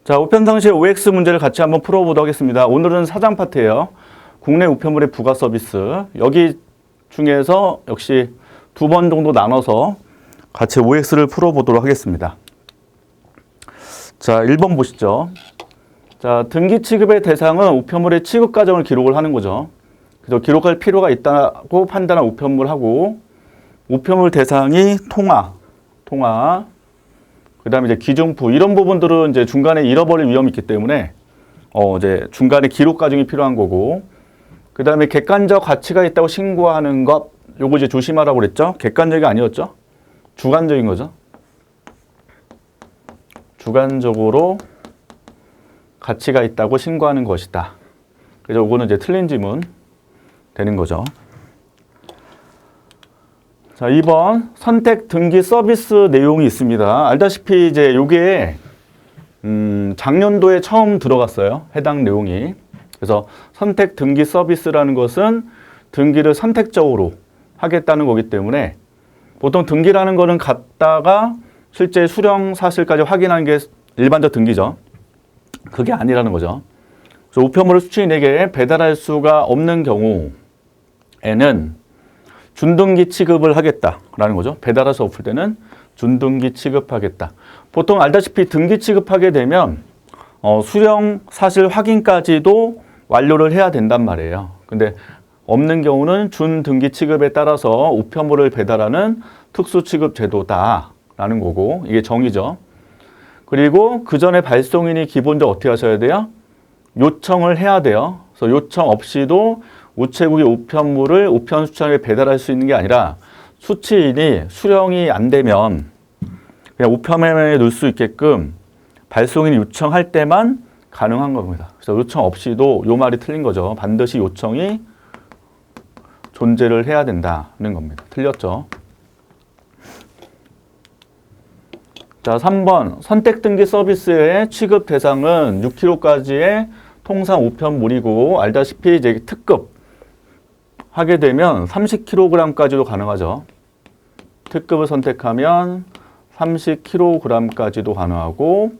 자, 우편상시의 OX 문제를 같이 한번 풀어보도록 하겠습니다. 오늘은 4장 파트예요. 국내 우편물의 부가 서비스. 여기 중에서 역시 2번 정도 나눠서 같이 OX를 풀어보도록 하겠습니다. 자, 1번 보시죠. 자, 등기 취급의 대상은 우편물의 취급 과정을 기록을 하는 거죠. 그래서 기록할 필요가 있다고 판단한 우편물하고, 우편물 대상이 통화, 그 다음에 이제 기중부, 이런 부분들은 이제 중간에 잃어버릴 위험이 있기 때문에, 이제 중간에 기록 과정이 필요한 거고, 그 다음에 객관적 가치가 있다고 신고하는 것, 요거 이제 조심하라고 그랬죠? 객관적이 아니었죠? 주관적인 거죠. 주관적으로 가치가 있다고 신고하는 것이다. 그래서 요거는 이제 틀린 지문 되는 거죠. 자, 2번 선택 등기 서비스 내용이 있습니다. 알다시피 이제 요게 작년도에 처음 들어갔어요. 해당 내용이. 그래서 선택 등기 서비스라는 것은 등기를 선택적으로 하겠다는 거기 때문에, 보통 등기라는 거는 갔다가 실제 수령 사실까지 확인하는 게 일반적 등기죠. 그게 아니라는 거죠. 그래서 우편물을 수취인에게 배달할 수가 없는 경우에는 준등기 취급을 하겠다라는 거죠. 배달할 수 없을 때는 준등기 취급하겠다. 보통 알다시피 등기 취급하게 되면 수령 사실 확인까지도 완료를 해야 된단 말이에요. 근데 없는 경우는 준등기 취급에 따라서 우편물을 배달하는 특수 취급 제도다라는 거고, 이게 정의죠. 그리고 그 전에 발송인이 기본적으로 어떻게 하셔야 돼요? 요청을 해야 돼요. 그래서 요청 없이도 우체국의 우편물을 우편 수취인에 배달할 수 있는 게 아니라, 수취인이 수령이 안 되면 그냥 우편함에 넣을 수 있게끔 발송인이 요청할 때만 가능한 겁니다. 그래서 요청 없이도, 요 말이 틀린 거죠. 반드시 요청이 존재를 해야 된다는 겁니다. 틀렸죠? 자, 3번 선택 등기 서비스의 취급 대상은 6kg까지의 통상 우편물이고, 알다시피 이제 특급 하게 되면 30kg까지도 가능하죠. 특급을 선택하면 30kg까지도 가능하고,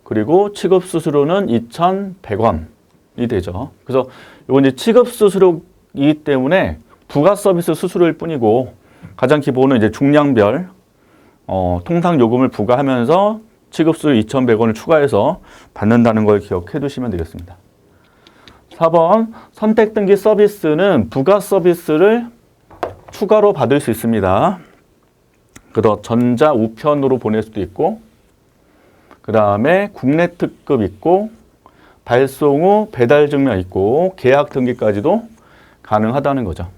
그리고 취급 수수료는 2,100원이 되죠. 그래서 이건 이제 취급 수수료이기 때문에 부가 서비스 수수료일 뿐이고, 가장 기본은 이제 중량별 통상 요금을 부과하면서 취급 수수료 2,100원을 추가해서 받는다는 걸 기억해 두시면 되겠습니다. 4번 선택 등기 서비스는 부가 서비스를 추가로 받을 수 있습니다. 그래서 전자 우편으로 보낼 수도 있고, 그 다음에 국내 특급 있고, 발송 후 배달 증명 있고, 계약 등기까지도 가능하다는 거죠.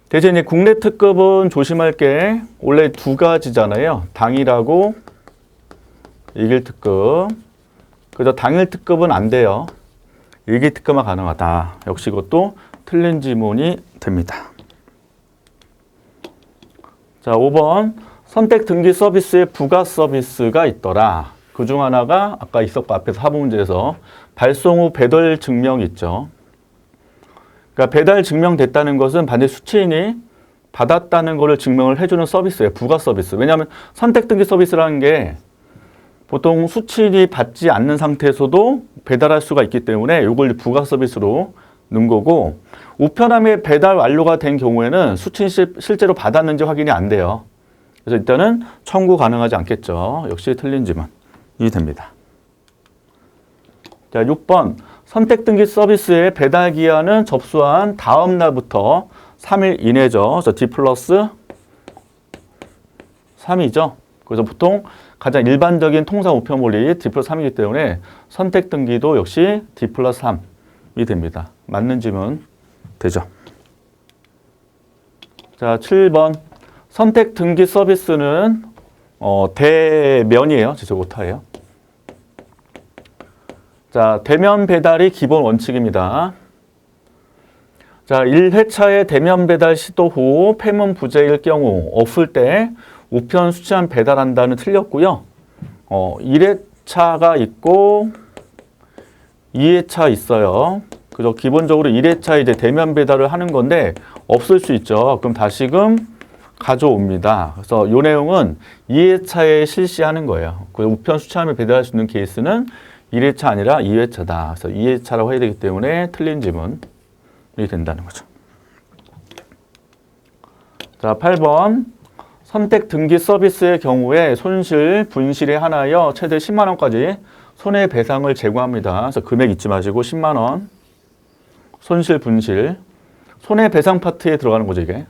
대신 이제 국내 특급은 조심할 게 원래 2가지잖아요. 당일하고 일일 특급. 그래서 당일 특급은 안 돼요. 일기 특급만 가능하다. 역시 이것도 틀린 지문이 됩니다. 자, 5번 선택 등기 서비스에 부가 서비스가 있더라. 그중 하나가 아까 있었고 앞에서 4번 문제에서 발송 후 배달 증명이 있죠. 그러니까 배달 증명됐다는 것은 반드시 수취인이 받았다는 것을 증명을 해주는 서비스예요. 부가 서비스. 왜냐하면 선택 등기 서비스라는 게 보통 수취인이 받지 않는 상태에서도 배달할 수가 있기 때문에 이걸 부가 서비스로 넣은 거고, 우편함에 배달 완료가 된 경우에는 수취인이 실제로 받았는지 확인이 안 돼요. 그래서 일단은 청구 가능하지 않겠죠. 역시 틀린 지문이 됩니다. 자, 6번 선택 등기 서비스의 배달 기한은 접수한 다음 날부터 3일 이내죠. 그래서 D+3이죠. 그래서 보통 가장 일반적인 통상 우편물이 D+3이기 때문에 선택 등기도 역시 D+3이 됩니다. 맞는 지문 되죠. 자, 7번 선택 등기 서비스는 대면이에요. 제조 오타예요. 자, 대면 배달이 기본 원칙입니다. 자, 1회차의 대면 배달 시도 후 폐문 부재일 경우 없을 때 우편 수취한 배달한다는 틀렸고요. 1회차가 있고 2회차 있어요. 그래서 기본적으로 1회차 이제 대면 배달을 하는 건데 없을 수 있죠. 그럼 다시금 가져옵니다. 그래서 이 내용은 2회차에 실시하는 거예요. 그 우편 수차하면 배달할 수 있는 케이스는 1회차 아니라 2회차다. 그래서 2회차라고 해야 되기 때문에 틀린 지문이 된다는 거죠. 자, 8번. 선택 등기 서비스의 경우에 손실, 분실에 한하여 최대 10만 원까지 손해배상을 제공합니다. 그래서 금액 잊지 마시고 10만 원. 손실, 분실. 손해배상 파트에 들어가는 거죠, 이게.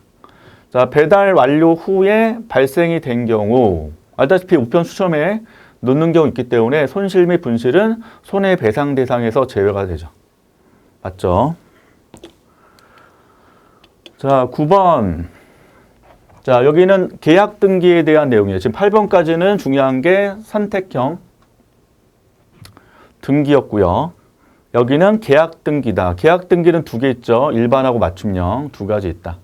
자, 배달 완료 후에 발생이 된 경우, 알다시피 우편 수첨에 넣는 경우 있기 때문에 손실 및 분실은 손해배상 대상에서 제외가 되죠. 맞죠? 자, 9번. 자, 여기는 계약 등기에 대한 내용이에요. 지금 8번까지는 중요한 게 선택형 등기였고요. 여기는 계약 등기다. 계약 등기는 두 개 있죠. 일반하고 맞춤형 두 가지 있다.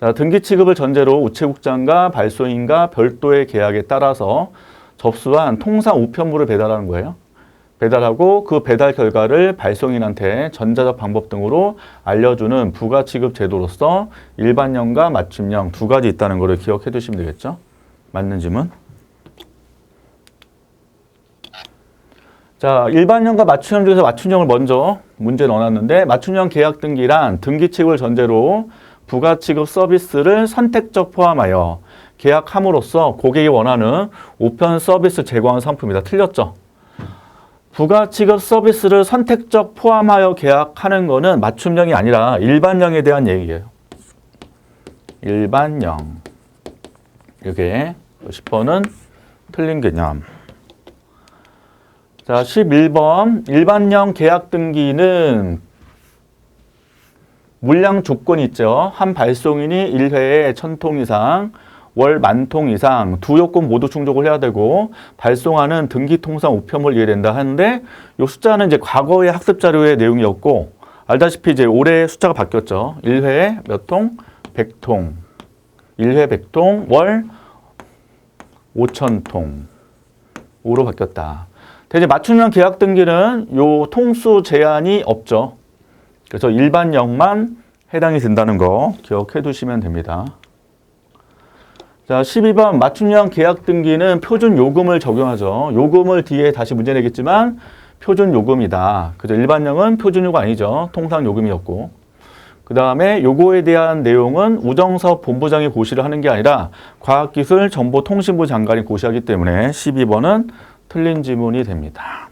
자, 등기 취급을 전제로 우체국장과 발송인과 별도의 계약에 따라서 접수한 통상 우편물을 배달하는 거예요. 배달하고 그 배달 결과를 발송인한테 전자적 방법 등으로 알려주는 부가취급 제도로서 일반형과 맞춤형 두 가지 있다는 것을 기억해 두시면 되겠죠. 맞는 지문. 자, 일반형과 맞춤형 중에서 맞춤형을 먼저 문제 넣어놨는데, 맞춤형 계약 등기란 등기 취급을 전제로 부가취급 서비스를 선택적 포함하여 계약함으로써 고객이 원하는 우편 서비스 제공하는 상품이다. 틀렸죠? 부가취급 서비스를 선택적 포함하여 계약하는 거는 맞춤형이 아니라 일반형에 대한 얘기예요. 일반형. 이게 10번은 틀린 개념. 자, 11번. 일반형 계약 등기는 물량 조건이 있죠. 한 발송인이 1회에 1000통 이상, 월 10,000통 이상 두 요건 모두 충족을 해야 되고 발송하는 등기 통상 우편물 이해된다 하는데, 이 숫자는 이제 과거의 학습 자료의 내용이었고, 알다시피 이제 올해 숫자가 바뀌었죠. 1회에 몇 통? 100통. 1회 100통, 월 5,000통. 5로 바뀌었다. 이제 맞춤형 계약 등기는 요 통수 제한이 없죠. 그래서 일반형만 해당이 된다는 거 기억해 두시면 됩니다. 자, 12번 맞춤형 계약 등기는 표준 요금을 적용하죠. 요금을 뒤에 다시 문제 내겠지만 표준 요금이다. 그죠? 일반형은 표준 요금 아니죠. 통상 요금이었고. 그 다음에 요거에 대한 내용은 우정섭 본부장이 고시를 하는 게 아니라 과학기술정보통신부 장관이 고시하기 때문에 12번은 틀린 지문이 됩니다.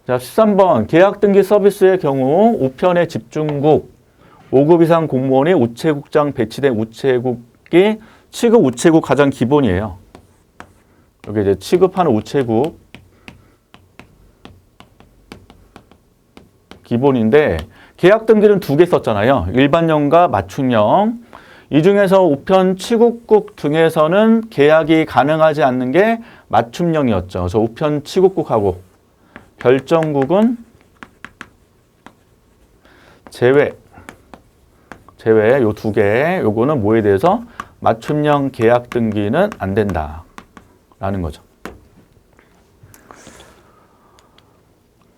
자, 13번 계약 등기 서비스의 경우 우편의 집중국 5급 이상 공무원이 우체국장 배치된 우체국이 취급 우체국 가장 기본이에요. 여기 이제 취급하는 우체국 기본인데, 계약 등기는 두 개 썼잖아요. 일반형과 맞춤형. 이 중에서 우편 취급국 등에서는 계약이 가능하지 않는 게 맞춤형이었죠. 그래서 우편 취급국하고 결정국은 제외 요 두 개, 요거는 뭐에 대해서 맞춤형 계약 등기는 안 된다 라는 거죠.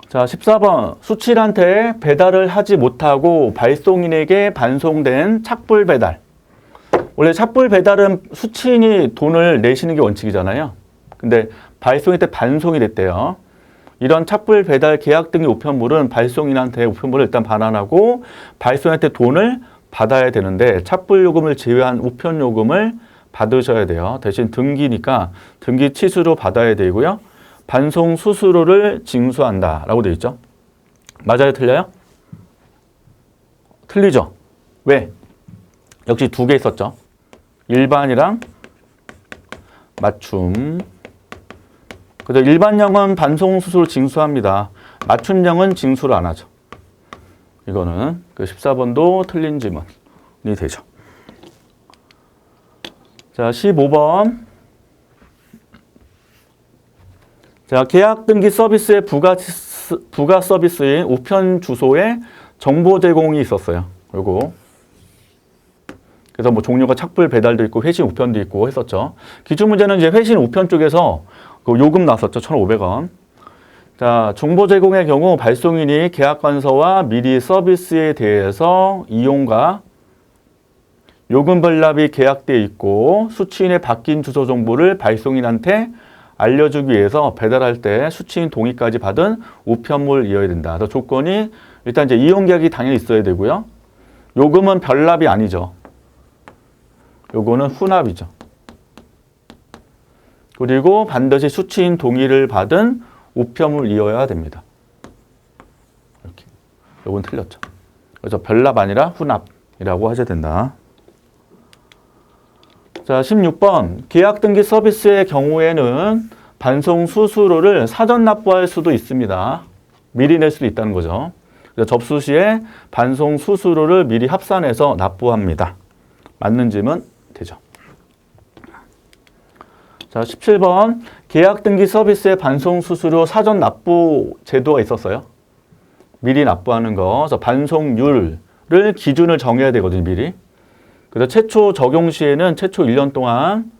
자, 14번 수취인한테 배달을 하지 못하고 발송인에게 반송된 착불 배달. 원래 착불 배달은 수취인이 돈을 내시는 게 원칙이잖아요. 근데 발송일 때 반송이 됐대요. 이런 착불 배달 계약 등기 우편물은 발송인한테 우편물을 일단 반환하고 발송인한테 돈을 받아야 되는데, 착불 요금을 제외한 우편 요금을 받으셔야 돼요. 대신 등기니까 등기 치수로 받아야 되고요. 반송 수수료를 징수한다 라고 되어 있죠. 맞아요? 틀려요? 틀리죠? 왜? 역시 두 개 있었죠. 일반이랑 맞춤. 그래서 일반형은 반송 수수료를 징수합니다. 맞춤형은 징수를 안 하죠. 이거는 그 14번도 틀린 지문이 되죠. 자, 15번. 자, 계약 등기 서비스의 부가 서비스인 우편 주소에 정보 제공이 있었어요. 요거. 그래서 뭐 종류가 착불 배달도 있고 회신 우편도 있고 했었죠. 기출 문제는 이제 회신 우편 쪽에서 그 요금 나왔었죠. 1,500원. 자, 정보 제공의 경우 발송인이 계약관서와 미리 서비스에 대해서 이용과 요금 변납이 계약돼 있고 수취인의 바뀐 주소 정보를 발송인한테 알려주기 위해서 배달할 때 수취인 동의까지 받은 우편물을 이어야 된다. 그래서 조건이 일단 이제 이용 계약이 당연히 있어야 되고요. 요금은 변납이 아니죠. 요거는 후납이죠. 그리고 반드시 수취인 동의를 받은 우편물을 이어야 됩니다. 이렇게. 요건 틀렸죠. 그래서 변납 아니라 후납이라고 하셔야 된다. 자, 16번. 계약 등기 서비스의 경우에는 반송 수수료를 사전 납부할 수도 있습니다. 미리 낼 수도 있다는 거죠. 그래서 접수 시에 반송 수수료를 미리 합산해서 납부합니다. 맞는 질문 되죠. 자, 17번. 계약 등기 서비스의 반송 수수료 사전 납부 제도가 있었어요. 미리 납부하는 거. 그래서 반송률을 기준을 정해야 되거든요, 미리. 그래서 최초 적용 시에는 최초 1년 동안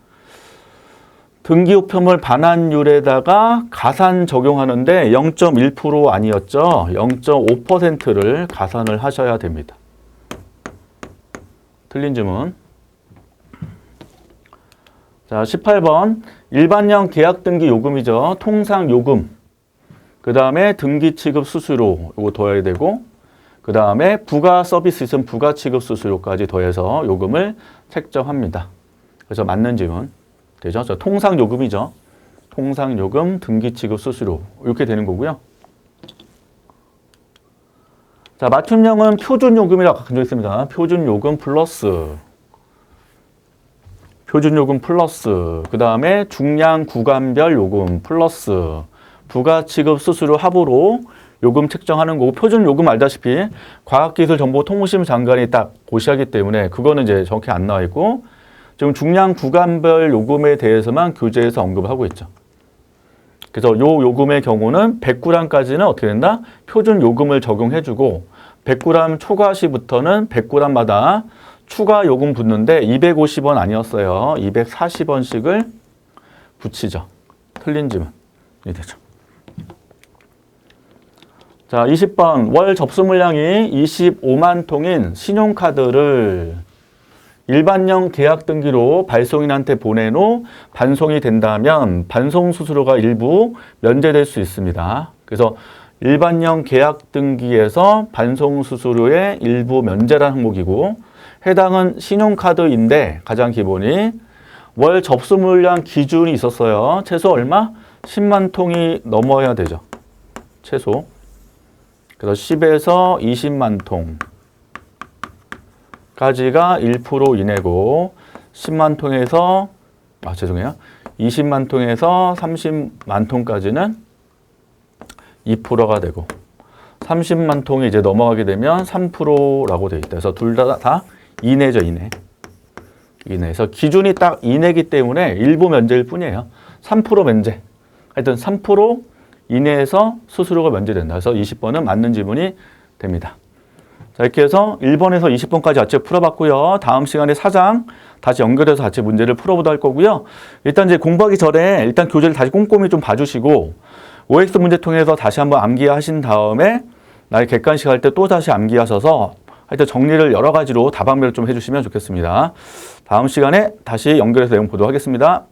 등기 우편물 반환율에다가 가산 적용하는데 0.1% 아니었죠. 0.5%를 가산을 하셔야 됩니다. 틀린 질문. 자, 18번. 일반형 계약 등기 요금이죠. 통상 요금. 그 다음에 등기 취급 수수료 이거 더해야 되고 그 다음에 부가 서비스 있으면 부가 취급 수수료까지 더해서 요금을 책정합니다. 그래서 맞는 질문 되죠. 통상 요금이죠. 통상 요금, 등기 취급 수수료 이렇게 되는 거고요. 자, 맞춤형은 표준 요금이라고 강조했습니다. 표준 요금 플러스 그 다음에 중량 구간별 요금 플러스 부가 취급 수수료 합으로 요금 책정하는 거고 표준 요금 알다시피 과학기술정보통신 장관이 딱 고시하기 때문에 그거는 이제 정확히 안 나와 있고 지금 중량 구간별 요금에 대해서만 교재에서 언급을 하고 있죠. 그래서 요 요금의 경우는 100g까지는 어떻게 된다? 표준 요금을 적용해주고 100g 초과시부터는 100g마다 추가 요금 붙는데 250원 아니었어요. 240원씩을 붙이죠. 틀린 질문이 되죠. 자, 20번. 월 접수 물량이 25만 통인 신용카드를 일반형 계약 등기로 발송인한테 보낸 후 반송이 된다면 반송 수수료가 일부 면제될 수 있습니다. 그래서 일반형 계약 등기에서 반송 수수료의 일부 면제라는 항목이고 해당은 신용카드인데 가장 기본이 월 접수 물량 기준이 있었어요. 최소 얼마? 10만 통이 넘어야 되죠. 최소. 그래서 10에서 20만 통까지가 1% 이내고 10만 통에서 20만 통에서 30만 통까지는 2%가 되고 30만 통이 이제 넘어가게 되면 3%라고 되어 있다. 그래서 둘 다 이내죠, 이내. 그래서 기준이 딱 이내기 때문에 일부 면제일 뿐이에요. 3% 면제. 하여튼 3% 이내에서 수수료가 면제된다. 그래서 20번은 맞는 질문이 됩니다. 자, 이렇게 해서 1번에서 20번까지 같이 풀어봤고요. 다음 시간에 4장 다시 연결해서 같이 문제를 풀어보도록 할 거고요. 일단 이제 공부하기 전에 일단 교재를 다시 꼼꼼히 좀 봐주시고 OX 문제 통해서 다시 한번 암기하신 다음에 나의 객관식 할 때 또 다시 암기하셔서 하여튼 정리를 여러 가지로 다방면을 좀 해주시면 좋겠습니다. 다음 시간에 다시 연결해서 내용 보도록 하겠습니다.